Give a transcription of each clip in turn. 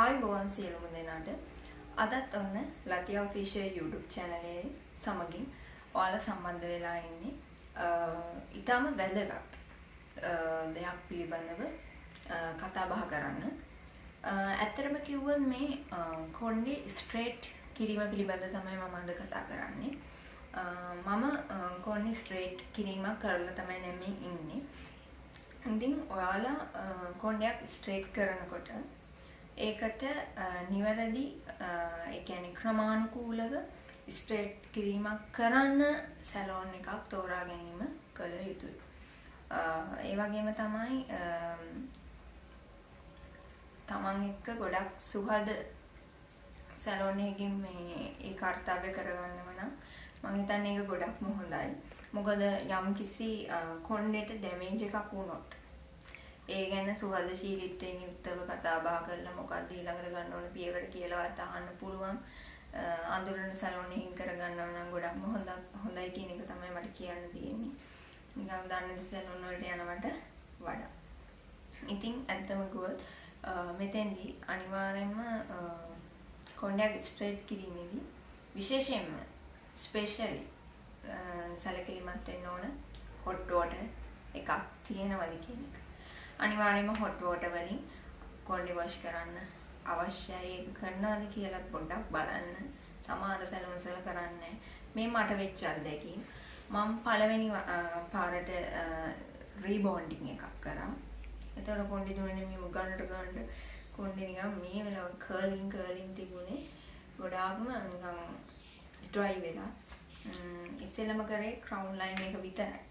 ආයුබෝවන් සියලුම දෙනාට අදත් ඔන්න ලතියා ඔෆිෂියල් YouTube channel එකේ සමගින් ඔයාලා සම්බන්ධ වෙලා ඉන්නේ ඊටම වැදගත් දෙයක් පිළිබඳව කතා බහ කරන්න. ඇත්තටම කිව්වොත් මේ කොණ්ඩේ ස්ට්‍රේට් කිරීම පිළිබඳව තමයි මම අද කතා කරන්නේ. මම කොණ්ඩේ ස්ට්‍රේට් කිරීමක් කරලා තමයි දැන් මේ ඉන්නේ. ඉතින් ඔයාලා කොණ්ඩයක් ස්ට්‍රේට් කරනකොට ඒකට නිවැරදි ඒ කියන්නේ ක්‍රමානුකූලව ස්ට්‍රේට් කිරීමක් කරන්න සැලෝන් එකක් තෝරා ගැනීම කළ යුතුයි. ඒ වගේම තමයි තමන් එක්ක ගොඩක් සුහද සැලෝන් එකකින් මේ ඒ කාර්යය කරගන්නව නම් මම හිතන්නේ ඒක ගොඩක්ම හොඳයි. මොකද යම් කිසි කොණ්ඩේට ඩැමේජ් එකක් වුණොත් ඒ ගැන සුහදශීලීත්වයෙන් යුක්තව කතා බහ කරලා මොකක්ද ඊළඟට ගන්න ඕන පියවර කියලාවත් අහන්න පුළුවන්. අඳුරන සැලෝන් එකකින් කරගන්නව නම් ගොඩක්ම හොඳයි කියන එක තමයි මට කියන්න තියෙන්නේ. නිකන් දන්න සැලෝන් වලට යනවට වඩා. ඉතින් ඇත්තම ගොත් මෙතෙන්දී අනිවාර්යයෙන්ම කොණ්ඩයක් ස්ට්‍රේට් කිරීමේදී විශේෂයෙන්ම ස්පෙෂලි සැලකිලිමත් වෙන්න ඕන හොට් වෝටර් එකක් තියෙනවද කියන එක. අනිවාර්යයෙන්ම හොට් වෝටර් වලින් කොණ්ඩේ වොෂ් කරන්න අවශ්‍යයි. ඒක කරනවාද කියලා පොඩ්ඩක් බලන්න. සමහර සැලෝන්ස් වල කරන්නේ මේ මට වෙච්ච අත්දැකීම්. මම පළවෙනි පාරට රීබොන්ඩින් එකක් කරා. ඒතර කොණ්ඩේ දුන්නේ මේ ගන්නට කොණ්ඩේ නිකන් මේ වෙලාව කර්ලින් තිබුණේ ගොඩාක්ම නිකන් ඩ්‍රයි වෙලා. ඉස්සෙල්ලම කරේ ක්‍රවුන් ලයින් එක විතරයි.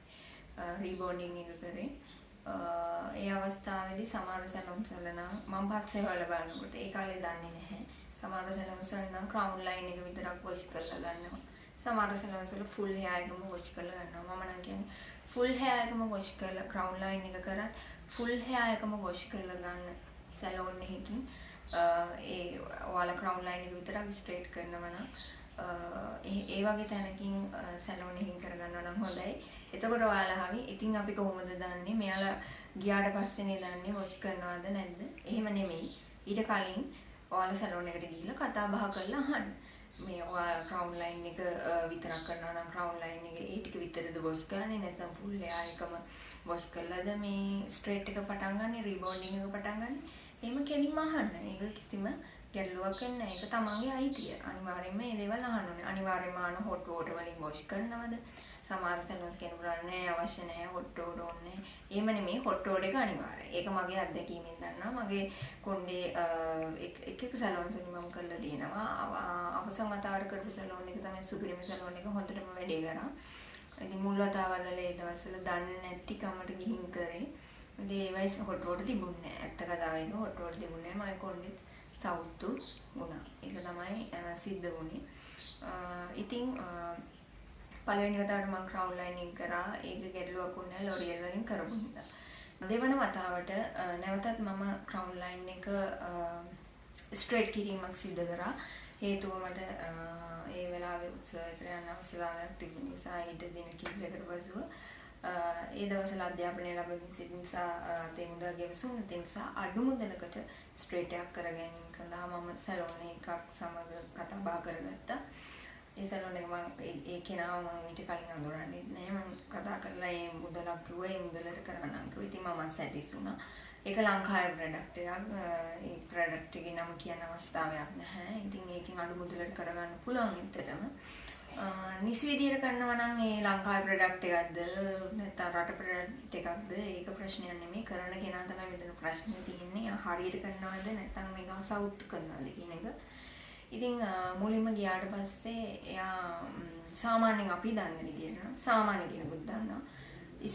රීබොන්ඩින් එක කරේ. ඒ අවස්ථාවේදී සමහර සැලොන්ස් වල නම් මම පස්සේ වල බලනකොට ඒ කාලේ දන්නේ නැහැ. සමහර සැලොන්ස් වල නම් ක්‍රවුන් ලයින් එක විතරක් වොෂ් කරලා ගන්නවා. සමහර සැලොන්ස් වල ෆුල් හෙයාර් එකම වොෂ් කරලා ගන්නවා. මම නම් කියන්නේ ෆුල් හෙයාර් එකම වොෂ් කරලා ක්‍රවුන් ලයින් එක කරත් ෆුල් හෙයාර් එකම වොෂ් කරලා ගන්න සැලොන් එකකින් ඒ ඔයාලා ක්‍රවුන් ලයින් එක විතරක් ස්ට්‍රේට් කරනවා නම් ඒ වගේ තැනකින් සැලෝන් එකකින් කරගන්නවා නම් හොඳයි. එතකොට ඔයාලා හරි. ඉතින් අපි කොහොමද දන්නේ? මෙයාලා ගියාට පස්සේනේ දන්නේ වොෂ් කරනවද නැද්ද? එහෙම නෙමෙයි. ඊට කලින් ඔයාලා සැලෝන් එකට ගිහිල්ලා කතා බහ කරලා අහන්න. මේ ඔයාලා ක්‍රවුන් ලයින් එක විතරක් කරනවා නම් ක්‍රවුන් ලයින් එක ඒ ටික විතරද වොෂ් කරන්නේ නැත්නම් ෆුල් හෙයාර් එකම වොෂ් කරලාද මේ ස්ට්‍රේට් එක පටන් ගන්න, රීබොන්ඩින් එක පටන් ගන්න? එහෙම කෙලින්ම අහන්න. ඒක කිසිම ගැටලුවක් නැහැ. ඒක තමන්ගේ අයිතිය. අනිවාර්යයෙන්ම මේ දේවල් අහන්න ඕනේ. අනිවාර්යයෙන්ම අහන හොට් වෝටර් වලින් වොෂ් කරනවද? සමහර සැලොන්ස් කෙනෙකුට නෑ අවශ්‍ය නෑ හොට් වෝටර් ඕනේ. එහෙම නෙමෙයි හොට් වෝටර් එක අනිවාර්යයි. ඒක මගේ අත්දැකීමෙන් දන්නවා. මගේ කොණ්ඩේ එක සැලොන්ස් වලින් මම කරලා දිනවා. අවසන් වතාවට කරපු සැලොන් එක තමයි සුපිරිම සැලොන් එක හොඳටම වැඩේ කරා. ඉතින් මුල් වතාවල් වල ඒ දවස්වල දන්නේ නැති කමට ගිහින් කරේ. ඉතින් ඒ වයිස් හොට් වෝටර් තිබුණේ නෑ. ඇත්ත කතාව ඒක හොට් වෝටර් තිබුණේ නෑ. මගේ කොණ්ඩෙත් සවුතු වුණා. ඒක තමයි සිද්ධ වුණේ. ඉතින් පළවෙනි වතාවට මම ක්‍රවුන් ලයින් එක කරා. ඒක ගැටලුවක් වුණා ලොරියල් වලින් කරපු නිසා. දෙවන වතාවට නැවතත් මම ක්‍රවුන් ලයින් එක ස්ට්‍රේට් කිරීමක් සිදු කරා. හේතුව මට ඒ වෙලාවේ උත්සවයකට යන්න අවශ්‍යතාවයක් තිබුණ නිසා ඊට දින කිහිපයකට පසුව ඒ දවස්වල අධ්‍යාපනය ලැබෙමින් සිටි නිසා තේ මුදල් ගෙවසුන් නැති නිසා අඩු මුදලකට ස්ට්‍රේට් එකක් කර ගැනීම සඳහා මම සැලෝන් එකක් සමග කතා බහ කරගත්තා. ඒ සැලෝන් එක මම ඒ කෙනාව මම ඊට කලින් අඳුරන්නේ නැහැ. මම කතා කරලා ඒ මුදලක් කිව්වා. ඒ මුදලට කරන්නම් කිව්වා. ඉතින් මම සැටිස් වුණා. ඒක ලංකාවේ ප්‍රොඩක්ට් එකක්. ඒ ප්‍රොඩක්ට් එකේ නම කියන්න අවශ්‍යතාවයක් නැහැ. ඉතින් ඒකෙන් අඩු මුදලට කරගන්න පුළුවන් විතරම. නිසි විදියට කරනවා නම් ඒ ලංකාවේ ප්‍රොඩක්ට් එකක්ද නැත්නම් රට ප්‍රොඩක්ට් එකක්ද ඒක ප්‍රශ්නයක් නෙමෙයි. කරන කෙනා තමයි මෙතන ප්‍රශ්නේ තියෙන්නේ. හරියට කරනවද නැත්නම් මේක සවුත් කරනවද කියන එක. ඉතින් මුලින්ම ගියාට පස්සේ එයා සාමාන්‍යයෙන් අපි දන්න විදියට සාමාන්‍ය කෙනෙකුත් දන්නවා.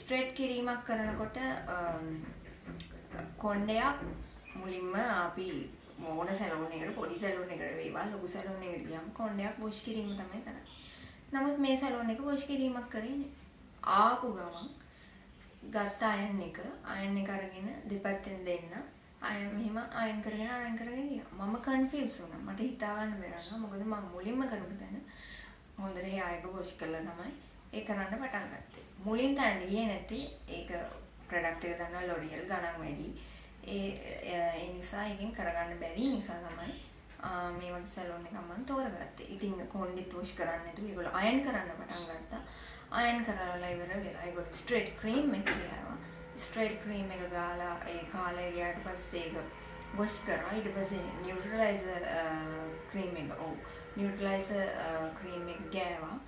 ස්ට්‍රේට් කිරීමක් කරනකොට කොණ්ඩයක් මුලින්ම අපි මොන සැලෝන් එකකට පොඩි සැලෝන් එකකට වේවා ලොකු සැලෝන් එකකට ගියාම කොණ්ඩයක් වොෂ් කිරීම තමයි කරන්නේ. නමුත් මේ සැලෝන් එක වොෂ් කිරීමක් කරේ නෑ. ආපු ගමන් ගත්ත අයන් එක අරගෙන දෙපැත්තෙන් දෙන්න මෙහෙම අයන් කරගෙන ගියා. මම කන්ෆියුස් වුණා. මට හිතා ගන්න බැරුණා. මොකද මම මුලින්ම කරපු තැන හොඳට හෙයාර් එක වොෂ් කරලා තමයි ඒ කරන්න පටන් ගත්තේ. මුලින් තැන ගියේ නැති ඒක ප්‍රොඩක්ට් එක දන්නවා ලොරියල් ගණන් වැඩි. ඒ නිසා එකෙන් කරගන්න බැරි නිසා තමයි මේ වගේ සැලොන් එකක් මම තෝරගත්තේ. ඉතින් කොණ්ඩෙත් වොෂ් කරන්න නැතුව ඒගොල්ලෝ අයන් කරන්න පටන් ගත්තා. අයන් කරලා ඉවර වෙලා ඒගොල්ලෝ ස්ට්‍රේට් ක්‍රීම් එක ගෑවා. ස්ට්‍රේට් ක්‍රීම් එක ගාලා ඒ කාලය ගියාට පස්සේ ඒක වොෂ් කරා. ඊට පස්සේ නියුට්‍රලයිසර් ක්‍රීම් එක ගෑවා.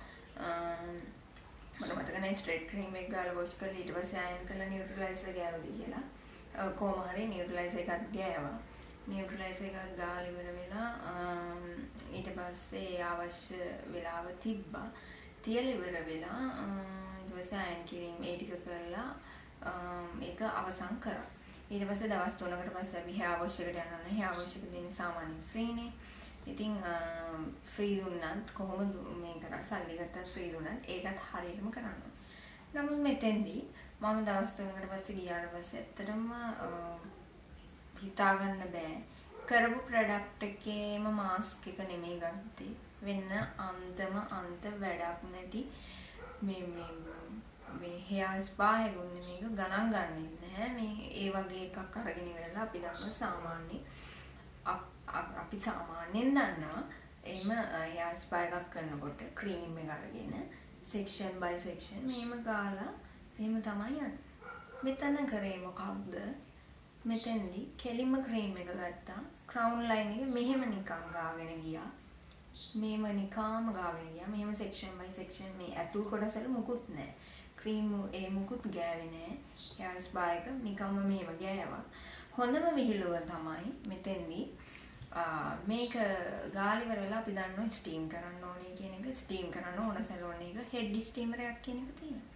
මට මතක නැහැ ස්ට්‍රේට් ක්‍රීම් එක ගාලා වොෂ් කරලා ඊට පස්සේ අයන් කරලා නියුට්‍රලයිසර් ගෑවද කියලා. කොහොම හරි නියුට්‍රලයිසර් එකක් ගෑවා. නියුට්‍රලයිසර් එකක් ගාලා ඉවර වෙලා ඊට පස්සේ අවශ්‍ය වෙලාව තිබ්බා. තියලා ඉවර වෙලා ඊට පස්සේ අයන් කිරීම ඒ ටික කරලා ඒක අවසන් කරා. ඊට පස්සේ දවස් 3කට පස්සේ අපි hair wash එකට යනවා. hair wash එක දෙන්නේ සාමාන්‍යයෙන් free නේ. ඉතින් free දුන්නත් කොහොමද මේ කරා සල්ලි ගත්තා free දුන්නත් ඒකත් හරියටම කරන්න. නමුත් මෙතෙන්දී මම දවස් 3කට පස්සේ ගියාට පස්සේ ඇත්තටම හිතා ගන්න බෑ. කරපු ප්‍රොඩක්ට් එකේම මාස්ක් එක නෙමෙයි ගත්තේ. වෙන අන්ත වැඩක් නැති මේ hair spa එකුන්නේ මේක ගණන් ගන්නෙ නැහැ. මේ ඒ වගේ එකක් අරගෙන ඉවරලා අපි දන්න සාමාන්‍ය අපි සාමාන්‍යයෙන් දන්නවා එහෙම hair spa එකක් කරනකොට ක්‍රීම් එක අරගෙන section by section මේම ගාලා එහෙම තමයි යන්නේ. මෙතන කරේ මොකක්ද? මෙතෙන්දී කෙලින්ම ක්‍රීම් එක ගත්තා. crown line එක මෙහෙම නිකන් ගාගෙන ගියා. මේම නිකාම ගාගෙන ගියා. මෙහෙම section by section මේ ඇතුල් කොටසල මුකුත් නැහැ. ක්‍රීම් ඒ මුකුත් ගෑවේ නැහැ. hair spa එක නිකම්ම මෙහෙම ගෑවා. හොඳම විහිළුව තමයි මෙතෙන්දී මේක ගාලි වලලා අපි දන්නවා ස්ටීම් කරන්න ඕනේ කියන එක. ස්ටීම් කරන්න ඕන සැලොන් එක හෙඩ් ස්ටීමර් එකක් කියන එක තියෙනවා.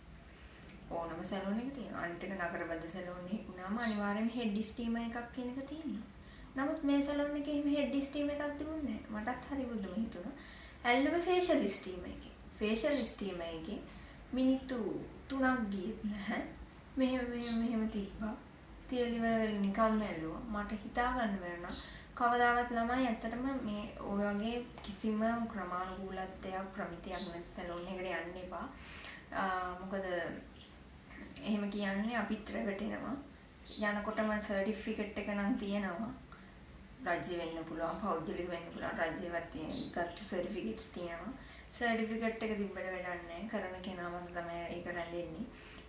ඕනම සැලොන් එක තියෙනවා. අනිත් එක නගරබද්ද සැලොන් එකක් වුණාම අනිවාර්යයෙන්ම හෙඩ් ස්ටීමර් එකක් කියන එක තියෙනවා. නමුත් මේ සැලොන් එකේ එහෙම හෙඩ් ස්ටීම් එකක් තිබුණේ නැහැ. මටත් හරි බුදුම හිතුණා. ඇල්ලුවේ ෆේෂල් ස්ටීමර් එකේ. ෆේෂල් ස්ටීමර් එකේ මිනිත්තු 3ක් ගියෙත් නැහැ. මෙහෙම තිබ්බා. තියලි වල නිකම්ම ඇල්ලුවා. මට හිතා ගන්න බැරුණා. කවදාවත් ළමයි ඇත්තටම මේ ඔය වගේ කිසිම ක්‍රමානුකූලත්වයක් ප්‍රමිතියක් නැති සැලොන් එකකට යන්න එපා. මොකද එහෙම කියන්නේ අපිත් රැවටෙනවා. යනකොටම සර්ටිෆිකේට් එක නම් තියෙනවා. රාජ්‍ය වෙන්න පුළුවන්, පෞද්ගලික වෙන්න පුළුවන්. රාජ්‍යවත් තියෙන ගත්ත සර්ටිෆිකේට්ස් තියෙනවා. සර්ටිෆිකේට් එක තිබ්බට වැඩක් නැහැ. කරන කෙනාම තමයි ඒක රැඳෙන්නේ.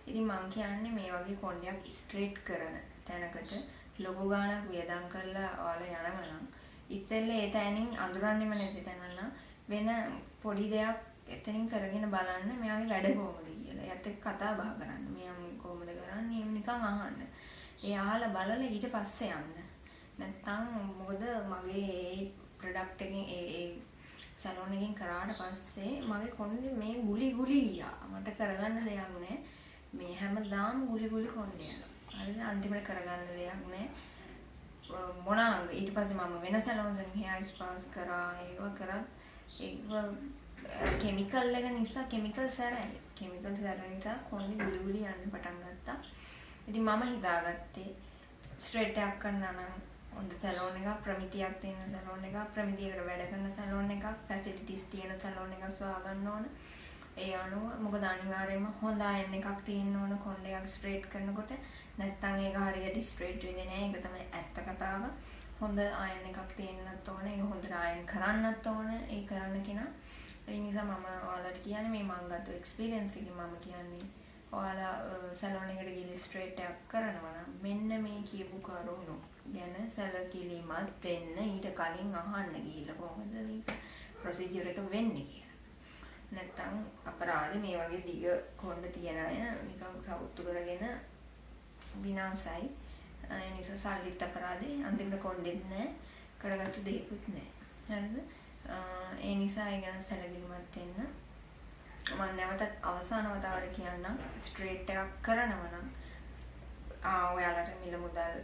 ඉතින් මම කියන්නේ මේ වගේ කොණ්ඩයක් ස්ට්‍රේට් කරන තැනකට ලොකු ගාණක් වියදම් කරලා ඔයාලා යනවා නම් ඉතින්ලා ඒ තැනින් අඳුරන්නෙම නැති තැනන වෙන පොඩි දෙයක් එතනින් කරගෙන බලන්න මෙයාගේ වැඩ කොහොමද කියලා. එයාත් එක්ක කතා බහ කරන්න. මෙයා කොහොමද කරන්නේ? නිකන් අහන්න. ඒ අහලා බලලා ඊට පස්සේ යන්න. නැත්තම් මොකද මගේ ඒ ප්‍රොඩක්ට් එකෙන් ඒ සැලොන් එකෙන් කරාට පස්සේ මගේ කොණ්ඩේ මේ ගුලි ගියා. මට කරගන්න දෙයක් නැහැ. මේ හැමදාම ගුලි කොණ්ඩේ යනවා. හරිද? අන්තිමට කරගන්න දෙයක් නැහැ. මොනවා ඊට පස්සේ මම වෙන සැලොන්ස් වලින් hair spas කරා. ඒව කරත් ඒක කිමිකල් එක නිසා කිමිකල් සැරයි. කිමිකල් සැර නිසා කොණ්ඩේ ගුලි යන්න පටන් ගත්තා. ඉතින් මම හිතාගත්තේ ස්ට්‍රේට් එකක් කරනවා නම් හොඳ සැලොන් එකක්, ප්‍රමිතියක් තියෙන සැලොන් එකක්, ප්‍රමිතියකට වැඩ කරන සැලොන් එකක්, ෆැසිලිටිස් තියෙන සැලොන් එකක් සොයා ගන්න ඕන. ඒ අනුව මොකද අනිවාර්යයෙන්ම හොඳ අයන් එකක් තියෙන්න ඕන කොණ්ඩයක් ස්ට්‍රේට් කරනකොට. නැත්තම් ඒක හරියට ස්ට්‍රේට් වෙන්නේ නැහැ. ඒක තමයි ඇත්ත කතාව. හොඳ අයන් එකක් තියෙන්නත් ඕන. ඒක හොඳට අයන් කරන්නත් ඕන. ඒ කරන්න කෙනා. ඒ නිසා මම ඔයාලට කියන්නේ මේ මම ගත්ත එක්ස්පීරියන්ස් එකෙන් මම කියන්නේ ඔයාලා සැලොන් එකට ගිහින් ස්ට්‍රේට් එකක් කරනවා නම් මෙන්න මේ කියපු කරුණු ගැන සැලකිලිමත් වෙන්න ඊට කලින් අහන්න ගිහිල්ලා කොහොමද මේක ප්‍රොසීජර් එක වෙන්නේ කියලා. නැත්තම් අපරාධේ මේ වගේ දිග කොණ්ඩ තියන අය නිකන් සවුත්තු කරගෙන විනාශයි. ඒ නිසා සල්ලිත් අපරාධේ අන්තිමට කොණ්ඩෙත් නැහැ. කරගත්තු දෙයක්වත් නැහැ. හරිද? ඒ නිසා ඒ ගැන සැලකිලිමත් වෙන්න. මම නැවතත් අවසාන වතාවට කියන්නම් ස්ට්‍රේට් එකක් කරනවා නම් ඔයාලට මිල මුදල්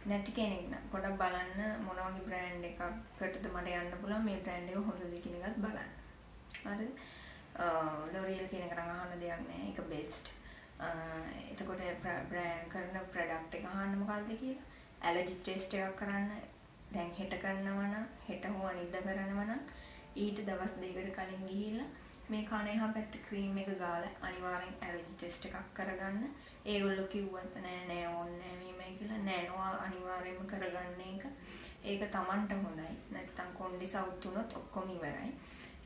නැති කෙනෙක් නම් පොඩක් බලන්න මොන වගේ බ්‍රෑන්ඩ් එකකටද මට යන්න පුළුවන් මේ බ්‍රෑන්ඩ් එක හොඳද කියන එකත් බලන්න. හරිද? ලොරියල් කියන එක නම් අහන්න දෙයක් නැහැ. ඒක බෙස්ට්. එතකොට බ්‍රෑන්ඩ් කරන ප්‍රොඩක්ට් එක අහන්න මොකක්ද කියලා. ඇලර්ජි ටෙස්ට් එකක් කරන්න. දැන් හෙට කරනවා නම් හෙට හෝ අනිද්දා කරනවා නම් ඊට දවස් දෙකකට කලින් ගිහිල්ලා මේ කන එහා පැත්තේ ක්‍රීම් එක ගාලා අනිවාර්යෙන් ඇලර්ජි ටෙස්ට් එකක් කරගන්න. ඒගොල්ලෝ කිව්වත් නෑ ඕනේ නෑ මේමයි කියලා නෑ අනිවාර්යෙන්ම කරගන්න එක. ඒක Tamanට හොඳයි. නැත්තම් කොණ්ඩේ සවුත් වුණොත් ඔක්කොම ඉවරයි.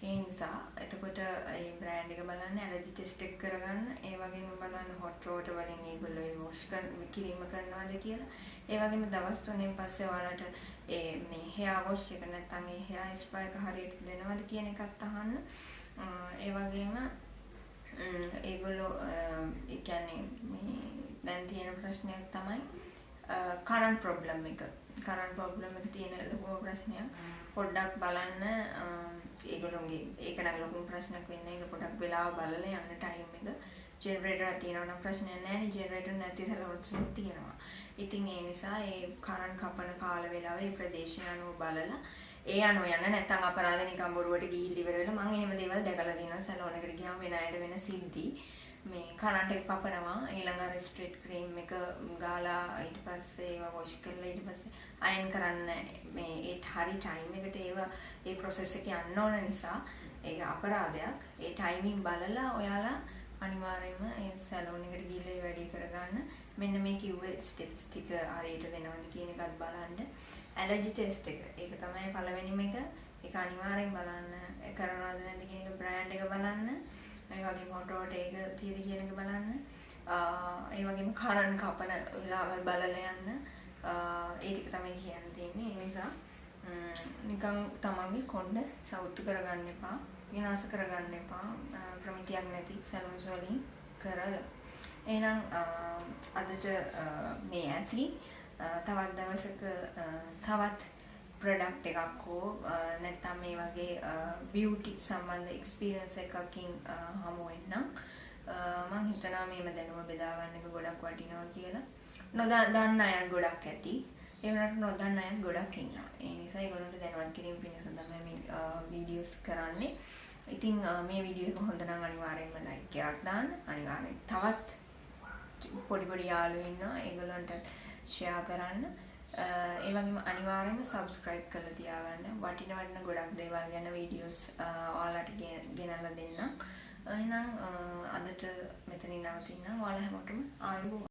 ඒ නිසා එතකොට මේ බ්‍රෑන්ඩ් එක බලන්න ඇලර්ජි ටෙස්ට් එක කරගන්න. ඒ වගේම බලන්න හොට් වෝටර් වලින් ඒගොල්ලෝ ඒ වොෂ් කිරීම කරනවාද කියලා. ඒ වගේම දවස් 3න් පස්සේ ඔයාලට මේ හෙයා වොෂ් එක නැත්නම් ඒ හෙයා ස්පා එක හරියට දෙනවද කියන එකත් අහන්න. ඒ වගේම ඒගොල්ලෝ ඒ කියන්නේ මේ දැන් තියෙන ප්‍රශ්නයක් තමයි කරන්ට් ප්‍රොබ්ලම් එක. කරන්ට් ප්‍රොබ්ලම් එක තියෙන ලොකු ප්‍රශ්නයක්. පොඩ්ඩක් බලන්න ඒගොල්ලෝගේ ඒක නම් ලොකු ප්‍රශ්නයක් වෙන්නේ. ඒක පොඩ්ඩක් වෙලාව බලලා යන්න ටයිම් එක. ජෙනරේටර් තියෙනවා නම් ප්‍රශ්නයක් නැහැ නේ. ජෙනරේටර් නැති සැලවුන්ස් තියෙනවා. ඉතින් ඒ නිසා ඒ කරන්ට් කපන කාල වේලාව ඒ ප්‍රදේශය අනුව බලලා ඒ අනුව යන්න. නැත්නම් අපරාධ නිකන් බොරුවට ගිහිල්ලා ඉවර වෙලා මම එහෙම දේවල් දැකලා තියෙනවා. සැලෝන් එකට ගියාම වෙන අයට වෙන සිද්ධි මේ කරන්ට් එක කපනවා. ඊළඟ අර ස්ට්‍රේට් ක්‍රීම් එක ගාලා ඊට පස්සේ ඒවා වොෂ් කරලා ඊට පස්සේ අයන් කරන්න මේ ඒ හරි ටයිම් එකට ඒවා ඒ ප්‍රොසෙස් එක යන්න ඕන නිසා ඒක අපරාධයක්. ඒ ටයිමින් බලලා ඔයාලා අනිවාර්යයෙන්ම ඒ සැලෝන් එකට ගිහිල්ලා ඒ වැඩේ කරගන්න. මෙන්න මේ කිව්වේ ස්ටෙප්ස් ටික හරියට වෙනවද කියන එකත් බලන්න. ඇලර්ජි ටෙස්ට් එක. ඒක තමයි පළවෙනිම එක. ඒක අනිවාර්යෙන් බලන්න. කරනවද නැද්ද කියන එක බ්‍රෑන්ඩ් එක බලන්න. ඒ වගේම හොටෝට ඒක තියෙද කියන එක බලන්න. ඒ වගේම කරන් කපන වෙලාවල් බලලා යන්න. ඒ ටික තමයි කියන්න තියෙන්නේ. ඒ නිසා නිකන් තමන්ගේ කොණ්ඩ සවුත්තු කරගන්න එපා. විනාශ කරගන්න එපා. ප්‍රමිතියක් නැති සැලොන්ස් වලින් කරලා. එහෙනම් අදට මේ ඇති තවත් දවසක තවත් ප්‍රොඩක්ට් එකක් හෝ නැත්නම් මේ වගේ බියුටි සම්බන්ධ එක්ස්පීරියන්ස් එකකින් හමු වෙන්නම්. මම හිතනවා මේව දැනුම බෙදා ගන්න එක ගොඩක් වටිනවා කියලා. නොදන්න අයත් ගොඩක් ඇති. ඒ වුණාට නොදන්න අයත් ගොඩක් ඉන්නවා. ඒ නිසා ඒගොල්ලන්ට දැනුවත් කිරීම පිණිස තමයි මේ වීඩියෝස් කරන්නේ. ඉතින් මේ වීඩියෝ එක හොඳ නම් අනිවාර්යෙන්ම ලයික් එකක් දාන්න. අනිවාර්යෙන් තවත් පොඩි යාළුවෝ ඉන්නවා. ඒගොල්ලන්ට ෂෙයා කරන්න. ඒ වගේම අනිවාර්යෙන්ම subscribe කරලා තියාගන්න. වටින ගොඩක් දේවල් ගැන වීඩියෝස් ඔයාලට ගෙනල්ලා දෙන්නම්. එහෙනම් අදට මෙතනින් නවතින්න. ඔයාලා හැමෝටම ආයුබෝවන්.